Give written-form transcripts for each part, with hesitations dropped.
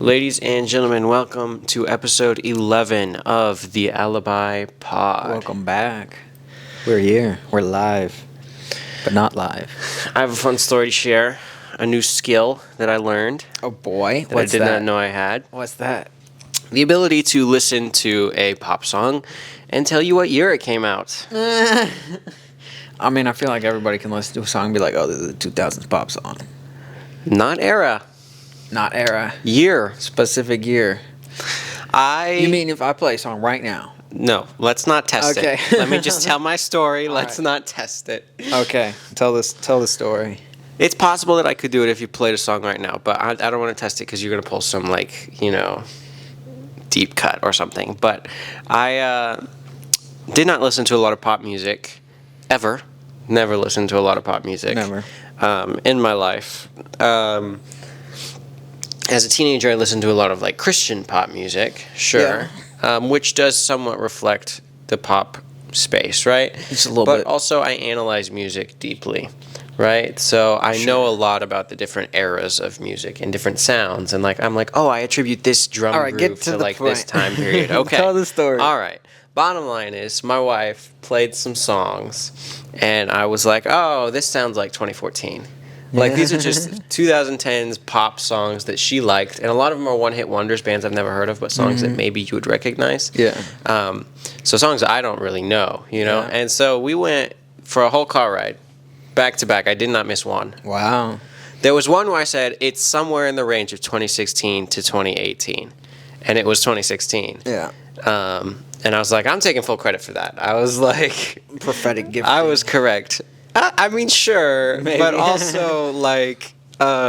Ladies and gentlemen, welcome to episode 11 of the Alibi Pod. Welcome back. We're here. We're live, but not live. I have a fun story to share, a new skill that I learned. Oh boy, that I did not know I had. What's that? The ability to listen to a pop song and tell you what year it came out. I mean, I feel like everybody can listen to a song and be like, oh, this is a 2000s pop song. Not era. Not era. Year. Specific year. You mean if I play a song right now? No, let's not test it. Let me just tell my story. Let's not test it. Okay, tell the story. It's possible that I could do it if you played a song right now, but I don't want to test it because you're going to pull some, deep cut or something. But I did not listen to a lot of pop music, ever. Never listened to a lot of pop music. Never. In my life. As a teenager, I listened to a lot of, Christian pop music, sure, which does somewhat reflect the pop space, right? Just a little bit. But also, I analyze music deeply, right? So I know a lot about the different eras of music and different sounds, and I'm like, oh, I attribute this drum groove to this time period. Okay. Tell the story. All right. Bottom line is, my wife played some songs, and I was like, oh, this sounds like 2014. These are just 2010s pop songs that she liked, and a lot of them are one-hit wonders, bands I've never heard of, but songs that maybe you would recognize. Yeah. So songs I don't really know, Yeah. And so we went for a whole car ride, back to back. I did not miss one. Wow. There was one where I said, it's somewhere in the range of 2016 to 2018, and it was 2016. Yeah. And I was like, I'm taking full credit for that. I was like... Prophetic gift. I was correct. I mean, sure, Maybe. but also,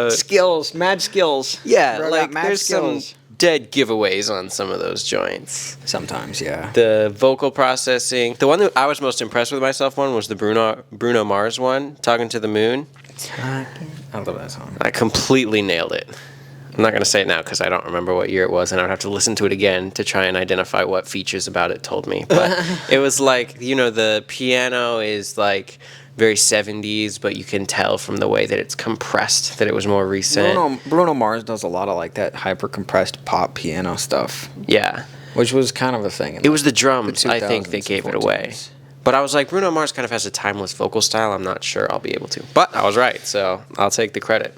skills, mad skills. yeah, mad there's skills. some dead giveaways on some of those joints. Sometimes, yeah. The vocal processing. The one that I was most impressed with myself was the Bruno Mars one, Talking to the Moon. I love that song. I completely nailed it. I'm not going to say it now because I don't remember what year it was, and I would have to listen to it again to try and identify what features about it told me. But it was the piano is very 70s, but you can tell from the way that it's compressed that it was more recent. Bruno Mars does a lot of that hyper compressed pop piano stuff. Yeah. Which was kind of a thing. It was the drums, I think, that gave it away. But I was like, Bruno Mars kind of has a timeless vocal style. I'm not sure I'll be able to. But I was right, so I'll take the credit.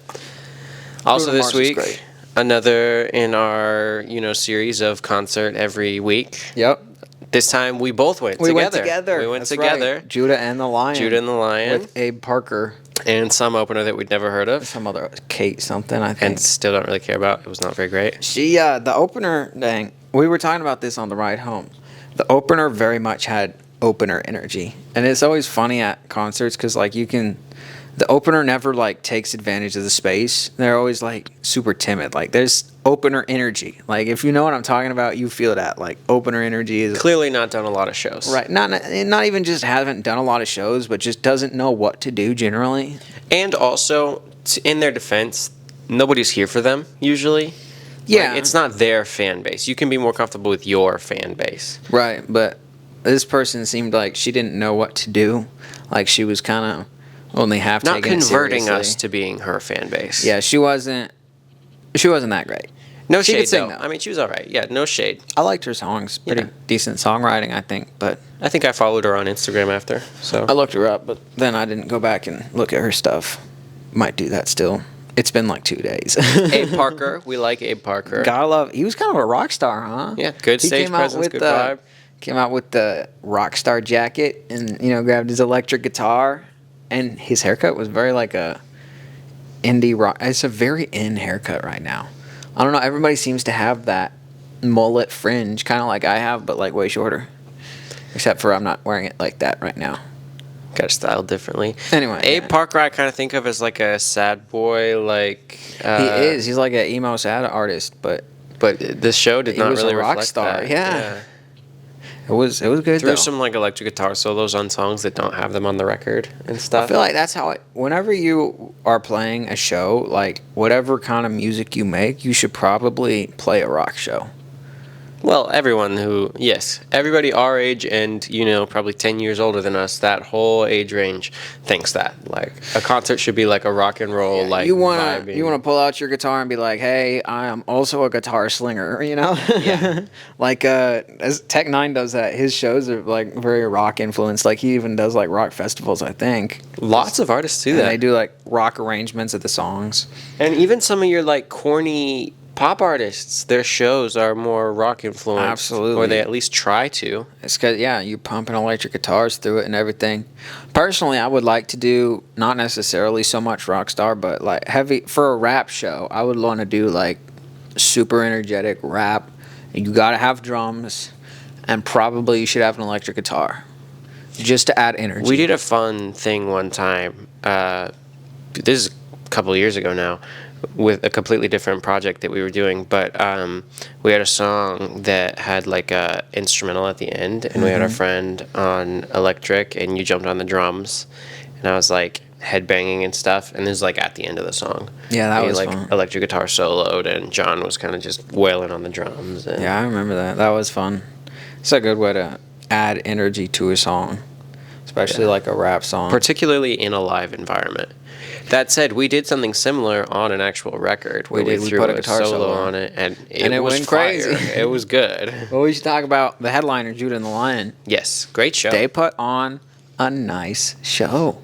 Also Bruno this Mars week, another in our, series of concert every week. Yep. This time we both went together. We went That's together. Right. Judah and the Lion. With Abe Parker. And some opener that we'd never heard of. Some other Kate something, I think. And still don't really care about. It was not very great. She, the opener, we were talking about this on the ride home. The opener very much had opener energy. And it's always funny at concerts because, the opener never, takes advantage of the space. They're always, super timid. There's opener energy. If you know what I'm talking about, you feel that. Opener energy is... Clearly not done a lot of shows. Right. Not even just haven't done a lot of shows, but just doesn't know what to do generally. And also, in their defense, nobody's here for them, usually. Yeah. It's not their fan base. You can be more comfortable with your fan base. Right, but this person seemed like she didn't know what to do. She was kind of... only half not taking converting it us to being her fan base. Yeah, she wasn't that great. No she shade, could sing, though. I mean, she was all right. Yeah, no shade. I liked her songs. Pretty decent songwriting, I think. But I think I followed her on Instagram after. So I looked her up, but then I didn't go back and look at her stuff. Might do that still. It's been 2 days. Abe Parker. We like Abe Parker. Gotta love. He was kind of a rock star, huh? Yeah, good stage presence, good vibe. Came out with the rock star jacket and, grabbed his electric guitar. And his haircut was very a indie rock. It's a very in haircut right now. I don't know. Everybody seems to have that mullet fringe, kind of like I have, but way shorter. Except for I'm not wearing it like that right now. Got styled differently. Anyway, Abe Parker, I kind of think of as a sad boy. He is. He's an emo sad artist, but this show did not really reflect rock star. that. Yeah. It was good. Threw some electric guitar solos on songs that don't have them on the record and stuff. I feel like that's how whenever you are playing a show, whatever kind of music you make, you should probably play a rock show. Well, everybody our age and, probably 10 years older than us, that whole age range thinks that. Like, a concert should be like a rock and roll, vibing. You wanna pull out your guitar and be like, hey, I am also a guitar slinger, Yeah. Like, as Tech Nine does that, his shows are like very rock influenced. Like, he even does like rock festivals, I think. Lots of artists do And that. they do like rock arrangements of the songs. And even some of your, like, corny pop artists, their shows are more rock influenced. Absolutely. Or they at least try to. It's because, you're pumping electric guitars through it and everything. Personally, I would like to do not necessarily so much rock star, but like heavy for a rap show. I would want to do like super energetic rap. And you got to have drums, and probably you should have an electric guitar just to add energy. We did a fun thing one time. This is a couple of years ago now, with a completely different project that we were doing, but we had a song that had like a instrumental at the end, and we had our friend on electric, and you jumped on the drums, and I was like headbanging and stuff, and this was like at the end of the song. Yeah, that and was like fun. electric guitar soloed, and John was kind of just wailing on the drums. And Yeah, I remember that. That was fun. It's a good way to add energy to a song, especially like a rap song. particularly in a live environment. That said, we did something similar on an actual record. Where We did. We threw put a a guitar solo solo on it, and it was went fire. crazy. It was good. Well, we should talk about the headliner, Judah and the Lion. Yes, great show. They put on a nice show.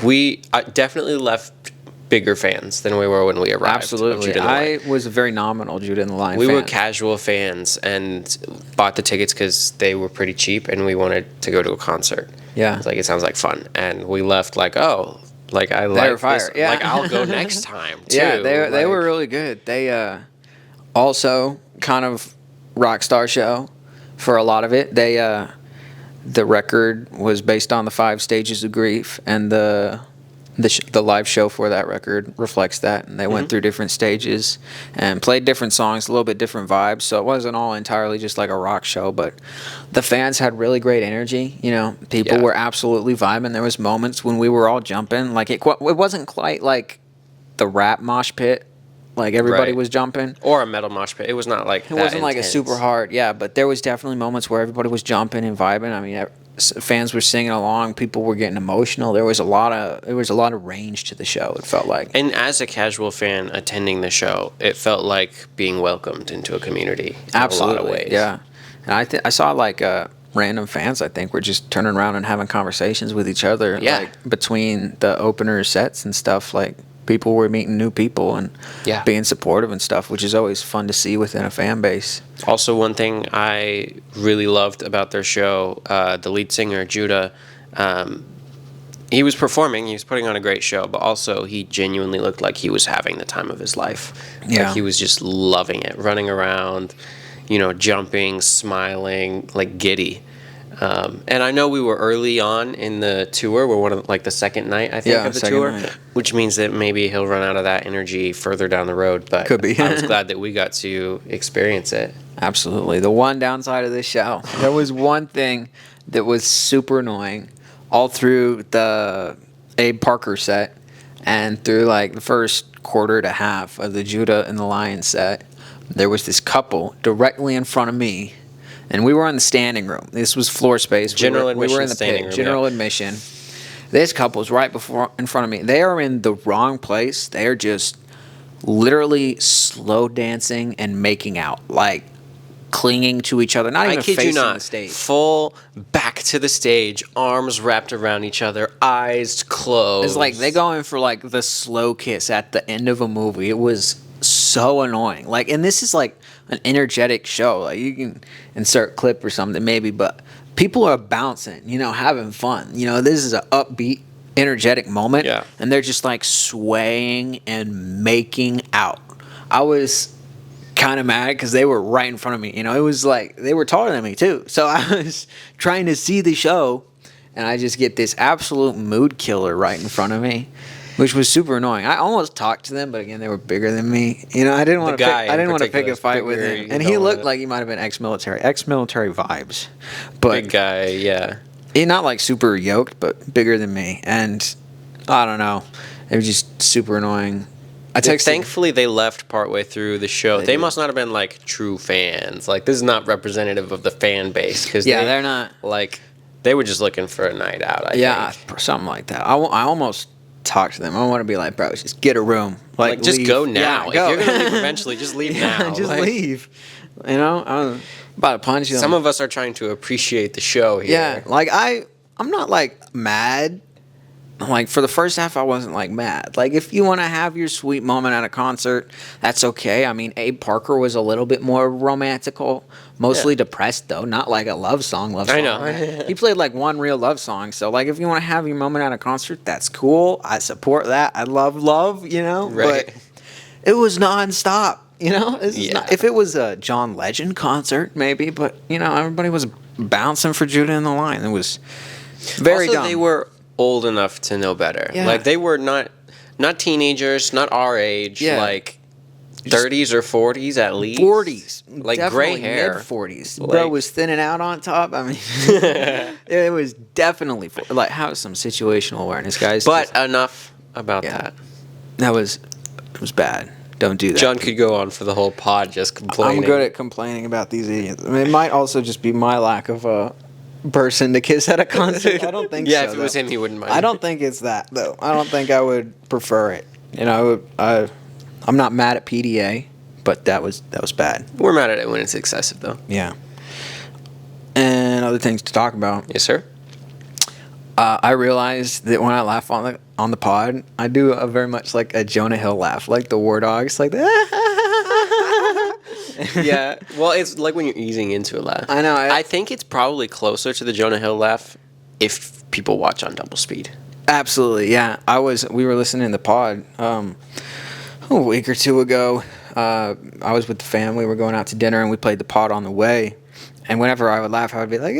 We definitely left bigger fans than we were when we arrived. of Absolutely. Judah and the Lion. I was a very nominal Judah and the Lion We fan. were casual fans and bought the tickets because they were pretty cheap, and we wanted to go to a concert. Yeah. It's like, it sounds like fun, and we left like, oh, like I like were fire, this. yeah. Like, I'll go next time too. Yeah, they were Like, really good. They also kind of rock star show for a lot of it. They the record was based on the 5 stages of grief, and the live show for that record reflects that. And they went through different stages and played different songs, a little bit different vibes. So it wasn't all entirely just like a rock show, but the fans had really great energy. People Yeah. were absolutely vibing. There was moments when we were all jumping. Like it wasn't quite like the rap mosh pit. Like everybody Right. was jumping. or a metal mosh pit. It was not like It wasn't like a super hard, but there was definitely moments where everybody was jumping and vibing. I mean, fans were singing along, people were getting emotional. There was a lot of range to the show. It felt like. And as a casual fan attending the show, it felt like being welcomed into a community in Absolutely, a lot of ways. yeah. And I saw like random fans. I think were just turning around and having conversations with each other. Yeah. Like between the opener sets and stuff. Like people were meeting new people and Yeah. being supportive and stuff, which is always fun to see within a fan base. Also, one thing I really loved about their show, the lead singer, Judah, he was performing, he was putting on a great show, but also he genuinely looked like he was having the time of his life. Yeah. Like he was just loving it, running around, jumping, smiling, like giddy. And I know we were early on in the tour. We're one of the second night, I think, Yeah, of the second tour, night. which means that maybe he'll run out of that energy further down the road. But Could be. I was glad that we got to experience it. Absolutely. The one downside of this show, there was one thing that was super annoying all through the Abe Parker set and through like the first quarter to half of the Judah and the Lion set. There was this couple directly in front of me, and we were in the standing room. This was floor space. General we were admission in the standing pit. room, General yeah. admission. This couple's right in front of me. They are in the wrong place. They are just literally slow dancing and making out, like clinging to each other, not I even kid facing you not. the stage. Full back to the stage, arms wrapped around each other, eyes closed. It's like they go in for like the slow kiss at the end of a movie. It was so annoying. Like, and this is like an energetic show. Like you can insert clip or something maybe, but people are bouncing, having fun. This is an upbeat, energetic moment, Yeah. and they're just like swaying and making out. I was kind of mad because they were right in front of me. It was like they were taller than me too. So I was trying to see the show, and I just get this absolute mood killer right in front of me, which was super annoying. I almost talked to them, but again, they were bigger than me. I didn't want to pick. guy I didn't in want to pick particular a is fight with bigger, him, you and don't he looked wanna- like he might have been ex-military vibes, but big guy, yeah. he not like super yoked, but bigger than me. And I don't know, it was just super annoying. I texted. Thankfully, they left partway through the show. They did. must not have been like true fans. Like, this is not representative of the fan base because they're not. Like, they were just looking for a night out. I think. Something like that. I almost talk to them. I want to be like, bro, just get a room. Like just leave. go now. Yeah, go. If you're gonna leave eventually, just leave now. Just like, leave. You know, I'm about to punch you. Some of us are trying to appreciate the show here. Yeah, like I'm not like mad. Like for the first half, I wasn't like mad. Like if you want to have your sweet moment at a concert, that's okay. I mean, Abe Parker was a little bit more romantical, mostly depressed though, not like a love song. I know. He played like one real love song. So like if you want to have your moment at a concert, that's cool. I support that. I love love, you know. Right. But it was nonstop. You know, if it was a John Legend concert, maybe, but you know, everybody was bouncing for Judah and the Lion. It was very also, dumb. they were old enough to know better. Yeah. Like they were not teenagers, not our age. Yeah. Like 30s or 40s at least. 40s, like definitely gray hair. mid 40s. Like, Bro was thinning out on top. I mean, it was definitely like have some situational awareness, guys. But enough about that. It was bad. Don't do that. John could go on for the whole pod just complaining. I'm good at complaining about these idiots. I mean, it might also just be my lack of a person to kiss at a concert. I don't think so. Yeah, if it was him, he wouldn't mind. I don't think it's that, though. I don't think I would prefer it. You know, I'm not mad at PDA, but that was bad. We're mad at it when it's excessive, though. Yeah. And other things to talk about. Yes, sir. I realized that when I laugh on the pod, I do a very much like a Jonah Hill laugh, like the war dogs, like Yeah, well, it's like when you're easing into a laugh. I know. I think it's probably closer to the Jonah Hill laugh if people watch on double speed. Absolutely, yeah. We were listening to the pod a week or two ago. I was with the family. We were going out to dinner, and we played the pod on the way. And whenever I would laugh, I would be like,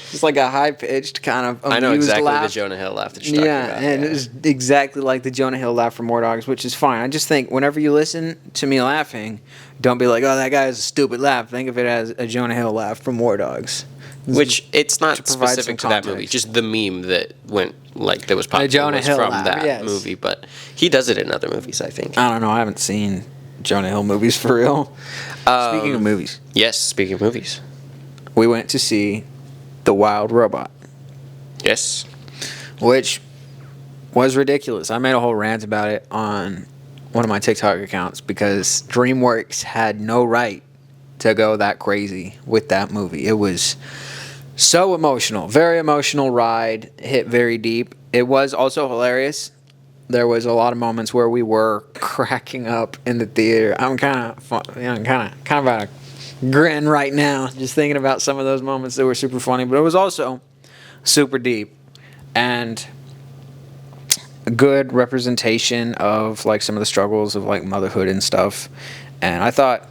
just like a high-pitched kind of amused I know exactly laugh. the Jonah Hill laugh that you're talking about. And it was exactly like the Jonah Hill laugh from War Dogs, which is fine. I just think whenever you listen to me laughing, don't be like, oh, that guy has a stupid laugh. Think of it as a Jonah Hill laugh from War Dogs. Which it's not to provide specific some to that movie, context. just the meme that went that was popular Jonah was Hill from laugh, that yes. movie, but he does it in other movies, I think. I don't know. I haven't seen Jonah Hill movies for real. Speaking of movies. Yes, speaking of movies. We went to see The Wild Robot. Yes. Which was ridiculous. I made a whole rant about it on one of my TikTok accounts because DreamWorks had no right to go that crazy with that movie. It was so emotional. Very emotional ride. Hit very deep. It was also hilarious. There was a lot of moments where we were cracking up in the theater. I'm kind of about a grin right now, just thinking about some of those moments that were super funny. But it was also super deep and a good representation of like some of the struggles of like motherhood and stuff. And I thought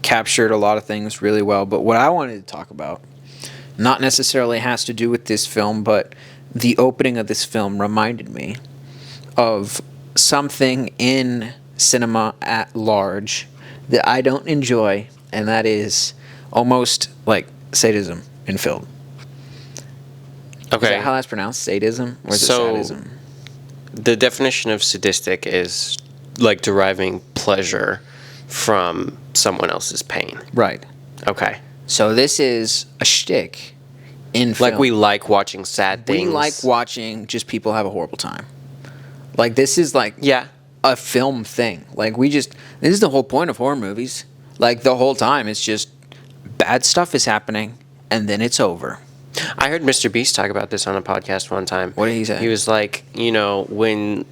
captured a lot of things really well. But what I wanted to talk about, not necessarily has to do with this film, but the opening of this film reminded me of something in cinema at large that I don't enjoy, and that is almost like sadism in film. Okay. Is that how that's pronounced? Sadism? Or is it sadism? The definition of sadistic is like deriving pleasure from someone else's pain. Right. Okay. So this is a shtick in film. Like we like watching sad things. We like watching just people have a horrible time. Like this is like a film thing. Like this is the whole point of horror movies. Like the whole time it's just bad stuff is happening and then it's over. I heard Mr. Beast talk about this on a podcast one time. What did he say? He was like, when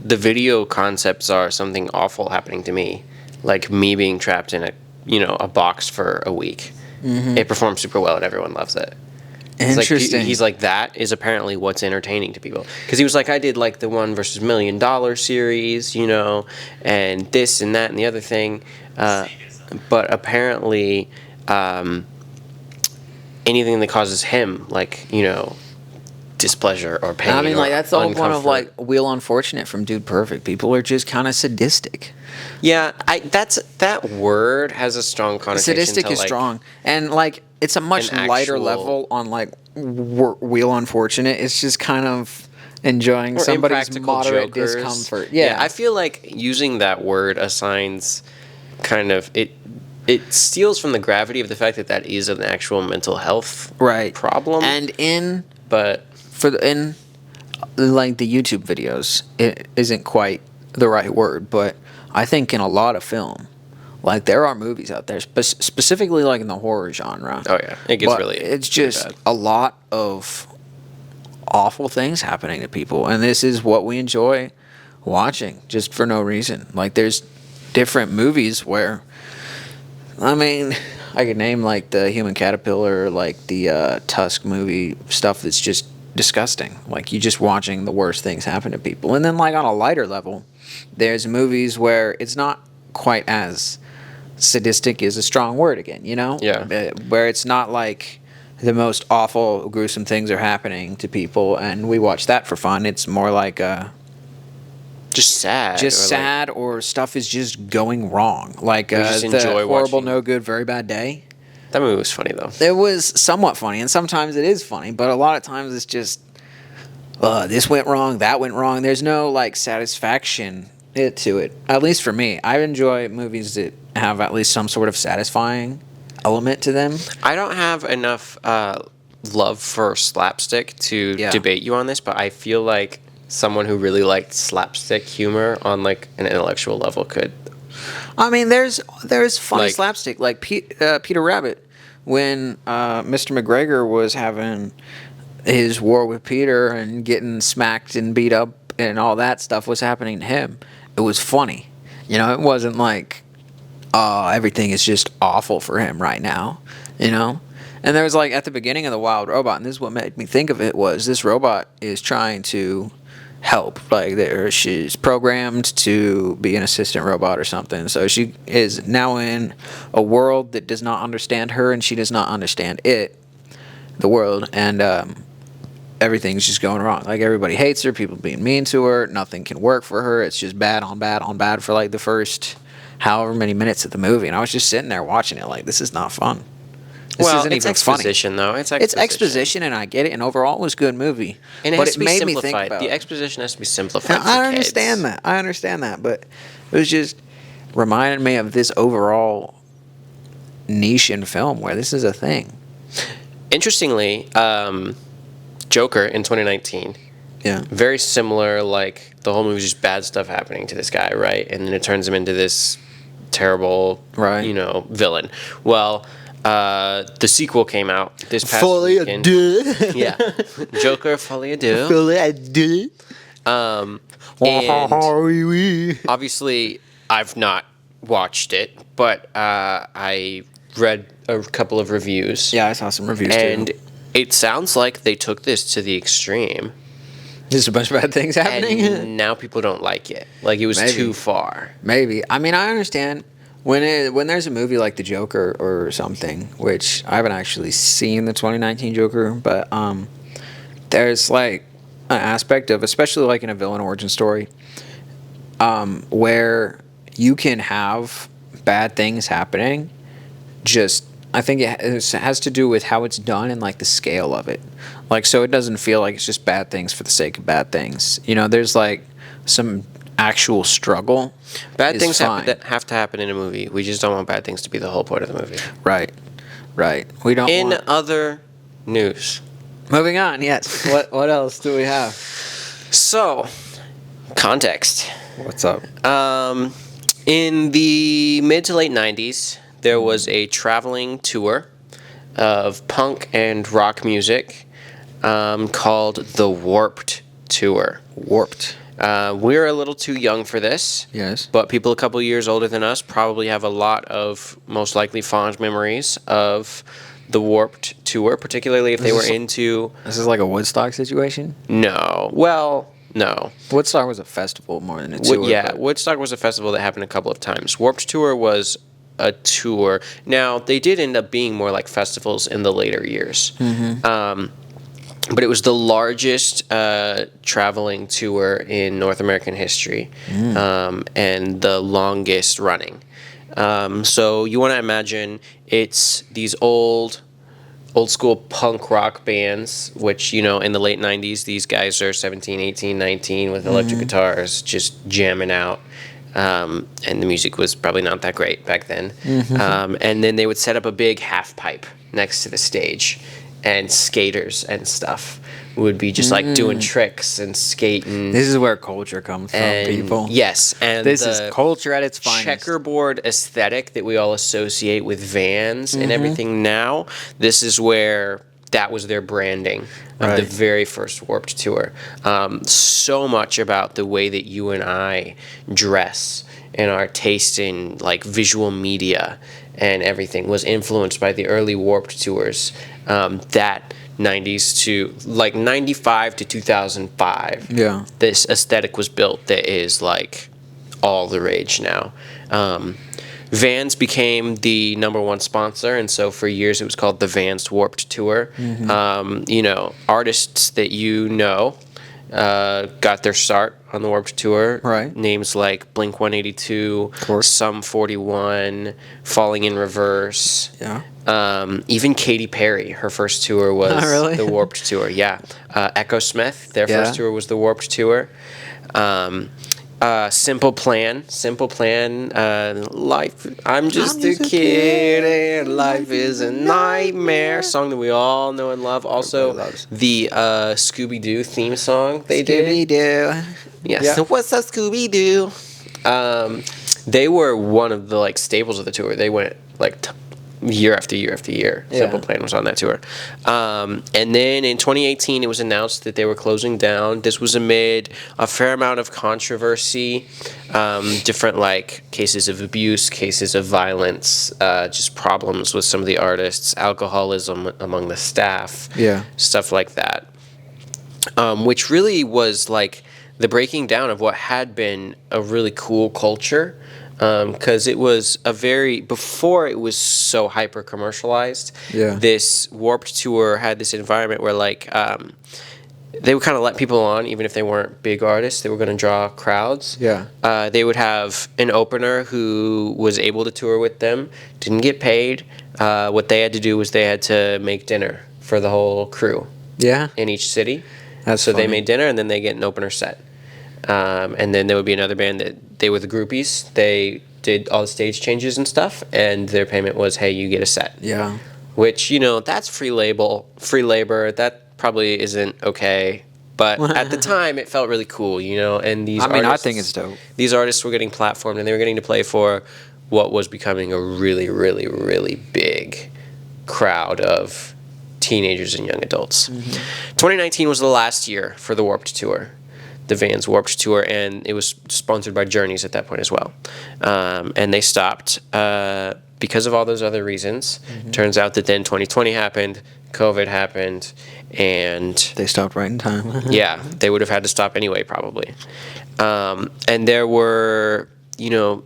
the video concepts are something awful happening to me, like me being trapped in a box for a week, it performs super well and everyone loves it. Interesting. He's like, that is apparently what's entertaining to people. Because he was like, I did like the $1 versus $1 million series, and this and that and the other thing. But apparently, anything that causes him, displeasure or pain. I mean, that's the whole point of uncomfort. Wheel Unfortunate from Dude Perfect. People are just kind of sadistic. Yeah, that word has a strong connotation. Sadistic is strong, and it's a much lighter level on Wheel Unfortunate. It's just kind of enjoying Or somebody's impractical moderate jokers. discomfort. I feel like using that word assigns kind of it steals from the gravity of the fact that is an actual mental health right problem. And in But like the YouTube videos, it isn't quite the right word, but I think in a lot of film, like there are movies out there, specifically like in the horror genre. oh yeah, it gets But really it's really just bad. a lot of awful things happening to people, and this is what we enjoy watching just for no reason. Like there's different movies where, I mean, I could name like the Human Caterpillar, like the Tusk movie, stuff that's just disgusting. Like you just watching the worst things happen to people. And then like on a lighter level, there's movies where it's not quite as sadistic is a strong word again, you know? Yeah. Where it's not like the most awful, gruesome things are happening to people, and we watch that for fun. It's more like Just sad. just or like- sad, or stuff is just going wrong. Like just the enjoy horrible, watching- no good, very bad day. that movie was funny though. It was somewhat funny, and sometimes it is funny, but a lot of times it's just, this went wrong, that went wrong. There's no like satisfaction to it. At least for me, I enjoy movies that have at least some sort of satisfying element to them. I don't have enough love for slapstick to Yeah. debate you on this, but I feel like someone who really liked slapstick humor on like an intellectual level could. I mean, there's funny Like- slapstick, like Peter Rabbit, when Mr. McGregor was having his war with Peter and getting smacked and beat up and all that stuff was happening to him. It was funny, you know. It wasn't like, everything is just awful for him right now, you know. And there was like at the beginning of The Wild Robot, and this is what made me think of it, was this robot is trying to help. Like she's programmed to be an assistant robot or something. So she is now in a world that does not understand her, and she does not understand the world, and everything's just going wrong. Like everybody hates her, people being mean to her, nothing can work for her. It's just bad on bad on bad for like the first however many minutes of the movie, and I was just sitting there watching it like, this is not fun. This isn't it's even exposition though. It's exposition. It's exposition, and I get it, and overall it was a good movie. And it but has to be made me simplified. think about The exposition has to be simplified. Now, for I kids. understand that. I understand that, but it was just reminded me of this overall niche in film where this is a thing. Interestingly, Joker in 2019, Yeah. very similar. Like the whole movie is just bad stuff happening to this guy, right? And then it turns him into this terrible, Right. villain. Well, the sequel came out this past weekend. Yeah, Joker Folie à Deux. And obviously, I've not watched it, but I read a couple of reviews. Yeah, I saw some reviews And too. it sounds like they took this to the extreme. Just a bunch of bad things happening. And now people don't like it. Like it was Maybe. too far. Maybe. I mean, I understand when there's a movie like The Joker or something, which I haven't actually seen the 2019 Joker, but there's like an aspect of, especially like in a villain origin story, where you can have bad things happening. Just, I think it has to do with how it's done and like the scale of it. Like, so it doesn't feel like it's just bad things for the sake of bad things. You know, there's like some actual struggle. Bad is things fine. that have to happen in a movie. We just don't want bad things to be the whole point of the movie. Right. We don't In want... other news. Moving on, yes. What else do we have? So, context. What's up? In the mid to late 90s, there was a traveling tour of punk and rock music called the Warped Tour. Warped. We're a little too young for this. Yes. But people a couple years older than us probably have a lot of most likely fond memories of the Warped Tour, particularly if they were into... This is like a Woodstock situation? No. Well, no. Woodstock was a festival more than a tour. Yeah, but- Woodstock was a festival that happened a couple of times. Warped Tour was a tour. Now, they did end up being more like festivals in the later years. But it was the largest traveling tour in North American history and the longest running. So you want to imagine it's these old old school punk rock bands, which, you know, in the late 90s, these guys are 17, 18, 19 with electric guitars just jamming out. And the music was probably not that great back then. And then they would set up a big half pipe next to the stage, and skaters and stuff would be just like doing tricks and skating. This is where culture comes from, people. Yes, and this is culture at its finest. Checkerboard aesthetic that we all associate with Vans and everything now. This is where that was their branding of the very first Warped Tour. So much about the way that you and I dress and our taste in like visual media and everything was influenced by the early Warped Tours. That 90s to like 95 to 2005. Yeah. This aesthetic was built that is like all the rage now. Vans became the #1 sponsor, and so for years it was called the Vans Warped Tour. You know, artists that you know got their start on the Warped Tour. Right. Names like Blink-182, Sum 41, Falling in Reverse. Yeah. Even Katy Perry, her first tour was the Warped Tour. Yeah. Echo Smith, their first tour was the Warped Tour. Simple Plan, life. I'm just a kid and life is a nightmare. Song that we all know and love. Also, the Scooby-Doo theme song they did. Scooby-Doo. Yes. Yep. So what's up, Scooby-Doo? They were one of the like staples of the tour. They went like year after year after year. Simple Plan was on that tour. And then in 2018, it was announced that they were closing down. This was amid a fair amount of controversy, different like cases of abuse, cases of violence, just problems with some of the artists, alcoholism among the staff, stuff like that. Which really was like the breaking down of what had been a really cool culture. Because it was before it was so hyper commercialized, this Warped Tour had this environment where like they would kind of let people on even if they weren't big artists. They were going to draw crowds. They would have an opener who was able to tour with them, didn't get paid. What they had to do was they had to make dinner for the whole crew in each city. So funny. They made dinner and then they get an opener set. And then there would be another band that they were the groupies. They did all the stage changes and stuff, and their payment was, hey, you get a set. Yeah. Which, you know, that's free labor. That probably isn't okay. But at the time, it felt really cool, you know. And I think it's dope. These artists were getting platformed, and they were getting to play for what was becoming a really, really, really big crowd of teenagers and young adults. 2019 was the last year for the Warped Tour. The Vans Warped Tour, and it was sponsored by Journeys at that point as well. And they stopped because of all those other reasons. Turns out that then 2020 happened, COVID happened, and they stopped right in time. Yeah, they would have had to stop anyway, probably. And there were, you know,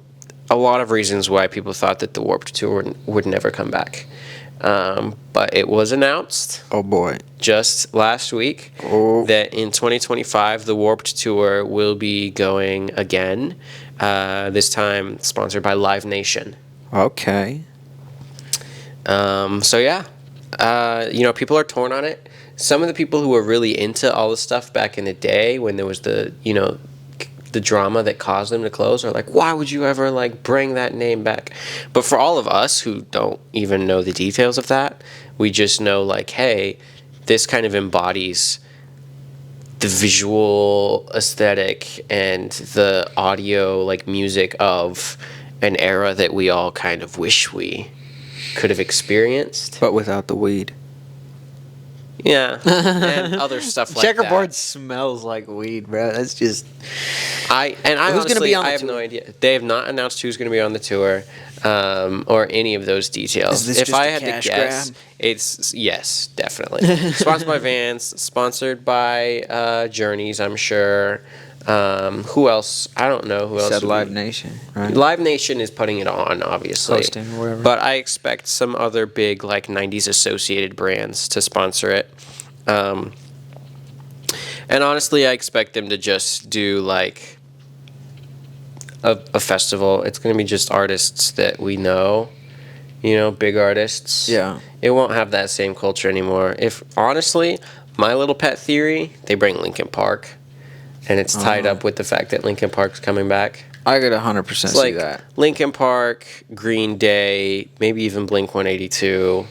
a lot of reasons why people thought that the Warped Tour would never come back. But it was announced. Oh boy! Just last week that in 2025 the Warped Tour will be going again. This time sponsored by Live Nation. Okay. So yeah, you know, people are torn on it. Some of the people who were really into all the stuff back in the day when there was the drama that caused them to close are like, why would you ever like bring that name back? But for all of us who don't even know the details of that, we just know like, hey, this kind of embodies the visual aesthetic and the audio like music of an era that we all kind of wish we could have experienced. But without the weed. Yeah, and other stuff like Checkerboard that. smells like weed, bro. That's just. I honestly, I have no idea. They have not announced who's going to be on the tour, or any of those details. If I had to guess, it's yes, definitely sponsored by Vans, sponsored by Journeys, I'm sure. Who else? I don't know who else. Said Live Nation, right? Live Nation is putting it on, obviously. Hosting, whatever. But I expect some other big like 90s associated brands to sponsor it. And honestly, I expect them to just do like a festival. It's going to be just artists that we know big artists. Yeah. It won't have that same culture anymore. If honestly, my little pet theory, they bring Linkin Park, and it's tied up with the fact that Linkin Park's coming back. I could 100% It's see like that. Linkin Park, Green Day, maybe even Blink 182.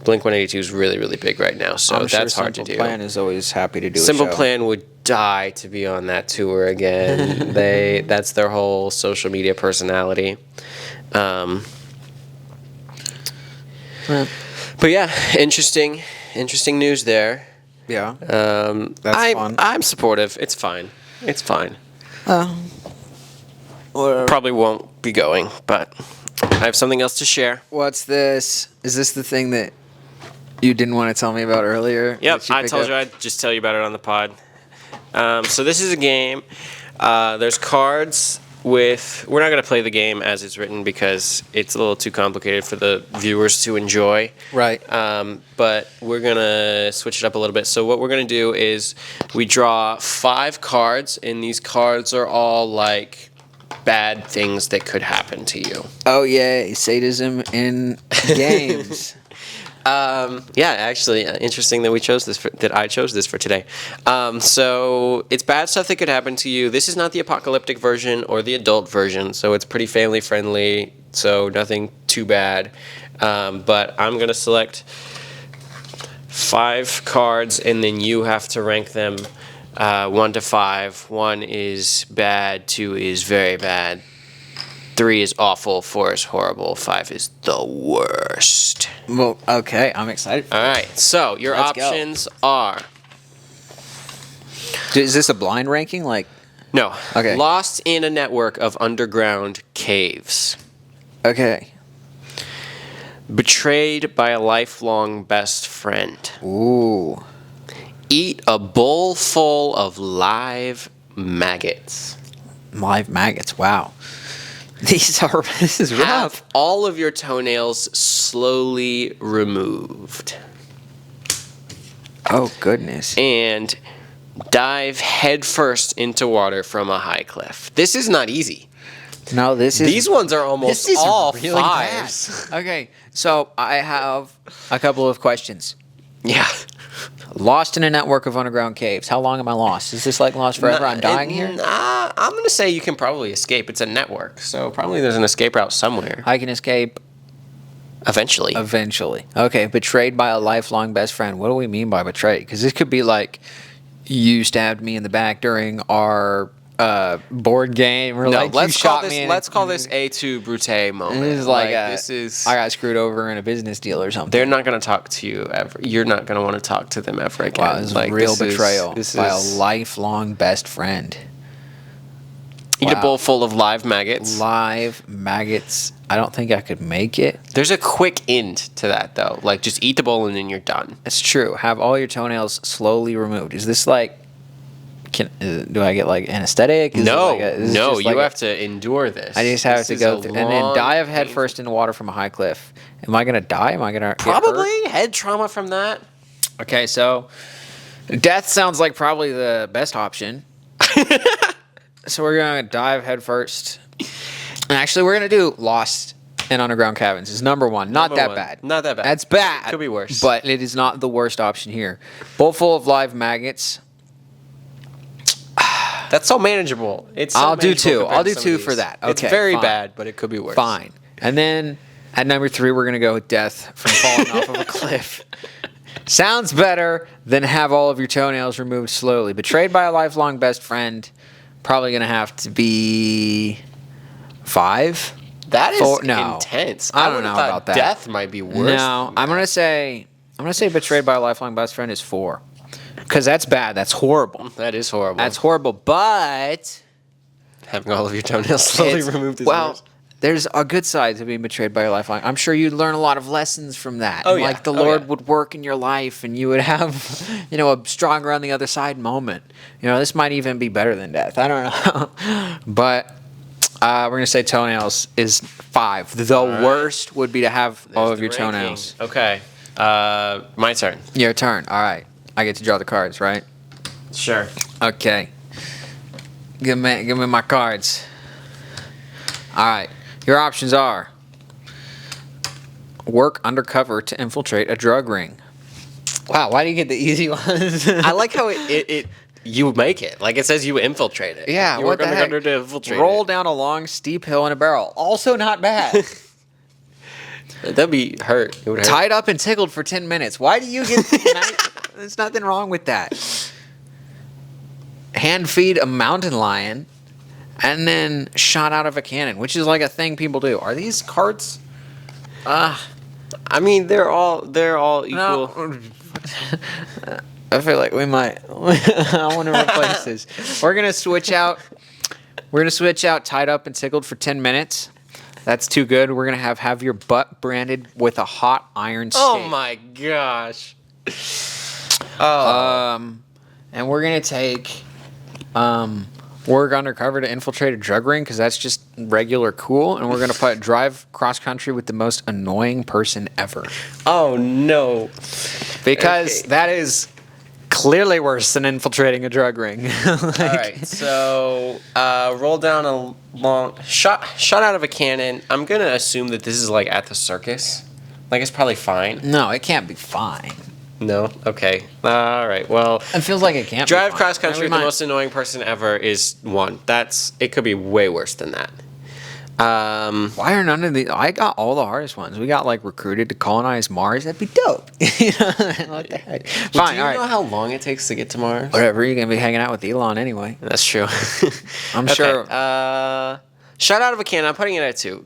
Blink 182 is really, really big right now, so I'm sure that's hard to do. Simple Plan is always happy to do Simple a show. Plan would die to be on that tour again. That's their whole social media personality. But yeah, interesting news there. Yeah. That's fun. I'm supportive. It's fine. Whatever. Probably won't be going, but I have something else to share. What's this? Is this the thing that you didn't want to tell me about earlier? Yep, I told you I'd just tell you about it on the pod. So this is a game. There's cards with... We're not going to play the game as it's written because it's a little too complicated for the viewers to enjoy. Right. But we're going to switch it up a little bit. So what we're going to do is we draw 5 cards, and these cards are all like bad things that could happen to you. Oh, yay. Sadism in games. Yeah, actually, interesting that I chose this for today. So it's bad stuff that could happen to you. This is not the apocalyptic version or the adult version, so it's pretty family friendly. So nothing too bad. But I'm gonna select 5 cards, and then you have to rank them 1 to 5. 1 is bad, 2 is very bad, 3 is awful, 4 is horrible, 5 is the worst. Well, okay. I'm excited. All right, so your Let's go. options are... Is this a blind ranking? No. Okay. Lost in a network of underground caves. Okay. Betrayed by a lifelong best friend. Ooh. Eat a bowl full of live maggots. Live maggots. Wow. This is rough. Have all of your toenails slowly removed. Oh, goodness. And dive headfirst into water from a high cliff. This is not easy. No, These ones are almost all 5s. bad. Okay, so I have a couple of questions. Yeah. Lost in a network of underground caves. How long am I lost? Is this like lost forever? I'm dying here? I'm going to say you can probably escape. It's a network, so probably there's an escape route somewhere. I can escape Eventually. Okay, betrayed by a lifelong best friend. What do we mean by betrayed? Because this could be like you stabbed me in the back during our board game, or like let's you shot call this. me. Let's call this a tu brute moment. This is like I I got screwed over in a business deal or something. They're not going to talk to you ever. You're not going to want to talk to them ever again. Wow, this is real betrayal by a is lifelong best friend. eat a Wow. bowl full of live maggots. Live maggots. I don't think I could make it. There's a quick end to that though. Like just eat the bowl and then you're done. That's true. Have all your toenails slowly removed. Is this like? Do I get like anesthetic? Is No, it like is this no, just you like have to endure this. I just have This to is go a through and then long, dive head painful- first into water from a high cliff. Am I gonna die? Am I gonna get hurt? Probably head trauma from that. Okay, so death sounds like probably the best option. So we're gonna dive head first. And actually, we're gonna do Lost in Underground Cabins. Is number 1. Not Number that one. bad. Not that bad. That's bad. Could be worse. But it is not the worst option here. Bowl full of live maggots. That's so manageable. It's so I'll do manageable 2. compared I'll to do some 2 of for these. that. It's Okay, very fine. bad, but it could be worse. Fine. And then at number 3, we're gonna go with death from falling off of a cliff. Sounds better than have all of your toenails removed slowly. Betrayed by a lifelong best friend. Probably gonna have to be 5. That is 4 no. intense. I don't would've know thought about that. Death might be worse. No, than I'm gonna say betrayed by a lifelong best friend is 4. Because that's bad. That's horrible. that is horrible. That's horrible. But having all of your toenails slowly it's- removed is well, worse. there's a good side to being betrayed by a lifelong. I'm sure you'd learn a lot of lessons from that. Oh, And, yeah. like the Oh, Lord yeah. would work in your life, and you would have, a stronger on the other side moment. This might even be better than death. I don't know, but we're gonna say toenails is 5. The right. worst would be to have all There's of the your ranking. toenails. Okay. My turn. Your turn. All right, I get to draw the cards, right? Sure. Okay. Give me my cards. All right. Your options are work undercover to infiltrate a drug ring. Wow, why do you get the easy ones? I like how it you make it. Like it says you infiltrate it. Yeah, you what work the heck? undercover to infiltrate Roll it. down a long, steep hill in a barrel. Also not bad. That'd be hurt. It would hurt. Tied up and tickled for 10 minutes. Why do you get... There's nothing wrong with that. Hand feed a mountain lion and then shot out of a cannon, which is like a thing people do. Are these cards? I mean, they're all equal. No. I feel like we might. I want to replace this. We're gonna switch out. Tied up and tickled for 10 minutes. That's too good. We're gonna have your butt branded with a hot iron stake. Oh my gosh. Oh. And we're gonna take work undercover to infiltrate a drug ring because that's just regular cool. And we're gonna put drive cross country with the most annoying person ever. Oh no. Because Okay. that is clearly worse than infiltrating a drug ring. All right, so roll down a long shot out of a cannon. I'm gonna assume that this is like at the circus. Like it's probably fine. No, it can't be fine. No. Okay. All right. Well, It feels like it can't drive be fine. cross country Never with the mind. most annoying person ever is one. It could be way worse than that. Why are none of these? I got all the hardest ones. We got like recruited to colonize Mars. That'd be dope. You know, what the heck? Well, Fine. do you All right. know how long it takes to get to Mars? Whatever. You're gonna be hanging out with Elon anyway. That's true. I'm Okay, sure. Shot out of a cannon. I'm putting it at 2.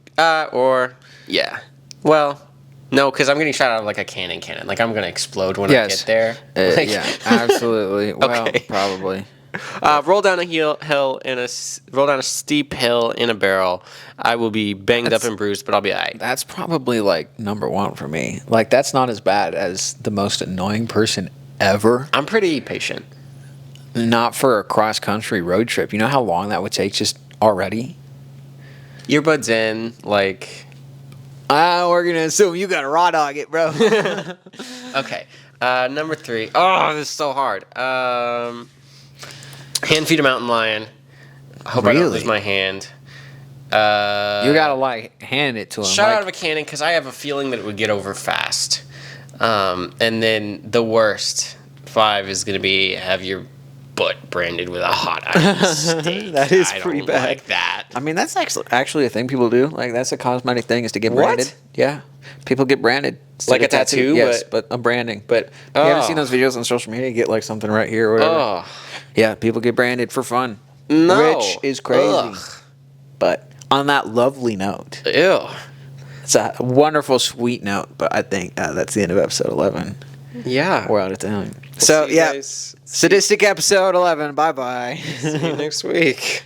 Yeah. Well, no, because I'm getting shot out of like a cannon. Like I'm gonna explode when I Yes. get there. Like- Yeah. Absolutely. Well, Okay. probably. roll down a steep hill in a barrel. I will be banged up and bruised, but I'll be alright. That's probably like number one for me. Like that's not as bad as the most annoying person ever. I'm pretty patient. Not for a cross country road trip. You know how long that would take just already? Earbuds in, like. We're gonna assume you got a raw dog it, bro. Okay. Number 3. Oh, this is so hard. Hand feed a mountain lion. I hope I don't Really? lose my hand. You gotta like hand it to him. Shot like, out of a cannon because I have a feeling that it would get over fast. And then the worst 5 is going to be have your butt branded with a hot iron stake. That is I pretty don't bad. like that. I mean, that's actually a thing people do. Like, that's a cosmetic thing is to get branded. What? Yeah. People get branded. Like a tattoo, Yes, but a branding. But you haven't seen those videos on social media, you get like something right here or whatever. Oh, Yeah, people get branded for fun. no. Which is crazy. Ugh. But on that lovely note, Ew. it's a wonderful, sweet note, but I think that's the end of episode 11. Yeah. We're out of time. So, See you yeah. guys. Sadistic episode 11. Bye-bye. See you next week.